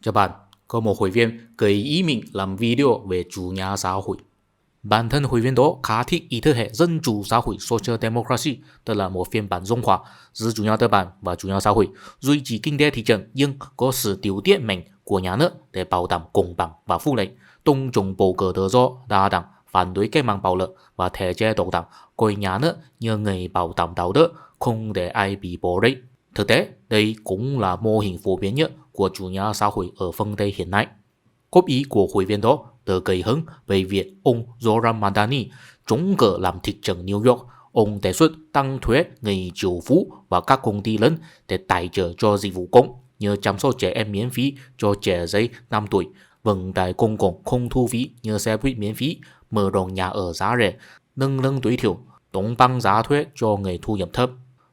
Cho bạn, có một hội viên gợi ý mình làm video về chủ nghĩa xã hội. Bản thân hội viên đó khá thích ý thức hệ dân chủ xã hội social democracy, tức là một phiên bản dung hòa giữa chủ nghĩa tư bản và chủ nghĩa xã hội, duy trì kinh tế thị trường nhưng có sự điều tiết mạnh của nhà nước để bảo đảm công bằng và phúc lợi, tôn trọng bầu cử tự do đa đảng, phản đối cách mạng bạo lực và thể chế độc đảng, coi nhà nước như người bảo đảm đạo đức, không để ai bị bỏ rơi. Thực tế, đây cũng là mô hình phổ biến nhất của chủ nghĩa xã hội ở phương Tây hiện nay. Góp ý của hội viên đó được gây hứng về việc ông Zoran Madani trúng cử làm thị trưởng New York. Ông đề xuất tăng thuế người triệu phú và các công ty lớn để tài trợ cho dịch vụ công như chăm sóc trẻ em miễn phí cho trẻ dưới 5 tuổi, vận tải công cộng không thu phí như xe buýt miễn phí, mở rộng nhà ở giá rẻ, nâng lương tối thiểu, đóng băng giá thuế cho người thu nhập thấp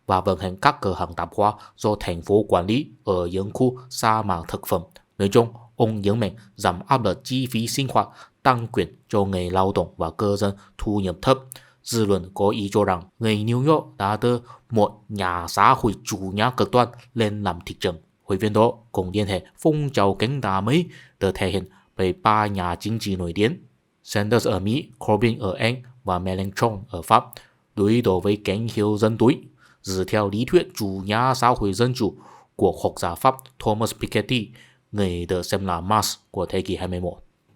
và vận hành các cửa hàng tạp hóa do thành phố quản lý ở những khu sa mạc thực phẩm. Nói chung, ông nhấn mạnh giảm áp lực chi phí sinh hoạt, tăng quyền cho người lao động và cư dân thu nhập thấp. Dư luận có ý cho rằng người New York đã từ một nhà xã hội chủ nghĩa cực đoan lên làm thị trưởng. Hội viên đó cũng liên hệ phong trào cánh tả Mỹ được thể hiện bởi 3 nhà chính trị nổi tiếng: Sanders ở Mỹ, Corbyn ở Anh và Mélenchon ở Pháp, đối đầu với cánh hữu dân túi. Dựa theo lý thuyết chủ nghĩa xã hội dân chủ của học giả Pháp Thomas Piketty, người được xem là Marx của thế kỷ 21.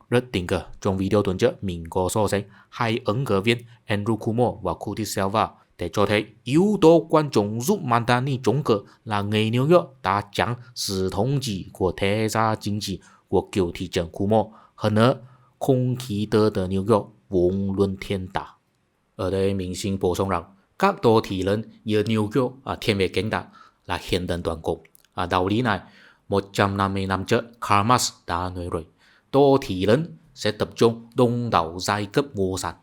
Rất tình cờ, trong video tuần trước mình có so sánh hai ứng cử viên Andrew Cuomo và Curtis Silva để cho thấy yếu tố quan trọng giúp Madani trúng cử là người New York đã chặn sự thống trị của thế gia chính trị của cựu thị trưởng Cuomo. Hơn nữa, không khí từ New York vốn luôn thiên tả. Ở đây mình xin bổ sung rằng các đô thị lớn như New York thiên về cánh tả là hiện tượng toàn cầu. Đạo lý này 150 năm trước Karl Marx đã nói rồi, đô thị lớn sẽ tập trung đông đảo giai cấp vô sản.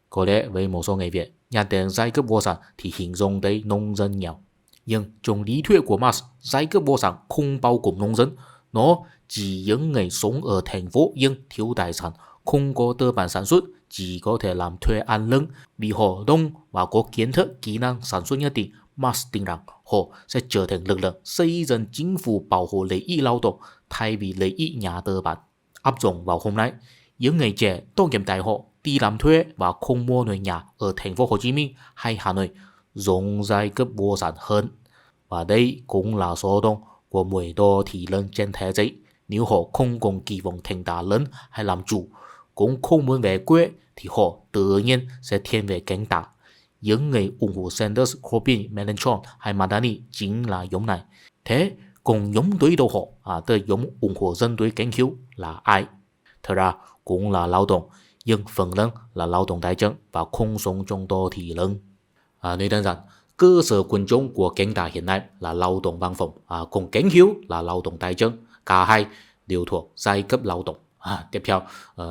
Có lẽ với một số người Việt, nhắc đến giai cấp vô sản thì hình dung tới nông dân nghèo. Nhưng trong lý thuyết của Marx, giai cấp vô sản không bao gồm nông dân. Nó chỉ những người sống ở thành phố nhưng thiếu tài sản, không có tư bản sản xuất, chỉ có thể làm thuê ăn lưng, bị họ đông và có kiến thức kỹ năng sản xuất nhất định. Marx tin rằng họ sẽ trở thành lực lượng xây dựng chính phủ bảo hộ lợi ích lao động thay vì lợi ích nhà tư bản. Áp dụng vào hôm nay, những người trẻ tốt nghiệp đại học đi làm thuê và không mua nổi nhà ở thành phố Hồ Chí Minh hay Hà Nội, giống giai cấp vô sản hơn. Và đây cũng là số đông của 10 đô thị lớn trên thế giới. Nếu họ không còn kỳ vọng thành đạt lớn hay làm chủ, cũng không muốn về quê, thì họ tự nhiên sẽ thiên về cánh tả. Những người ủng hộ Sanders, Corbyn, Mélenchon hay Madani chính là nhóm này. Thế còn nhóm đối đầu họ, tức nhóm ủng hộ dân túi cánh hữu là ai? Thật ra cũng là lao động, nhưng phần lớn là lao động tay chân và không sống trong đô thị lớn. Nói đơn giản, cơ sở quần chúng của cánh tả hiện nay là lao động văn phòng, còn cánh hữu là lao động tay chân. Cả hai đều thuộc giai cấp lao động. Tiếp theo,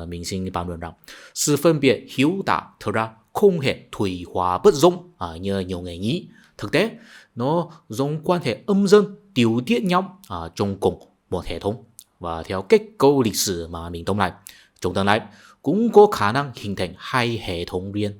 mình xin bàn luận rằng sự phân biệt hữu tả thật ra không hề thủy hóa bất dung như nhiều người nghĩ. Thực tế, nó giống quan hệ âm dương điều tiết nhau trong cùng một hệ thống. Và theo kết cấu lịch sử mà mình tóm lại, trong tương lai cũng có khả năng hình thành hai hệ thống riêng.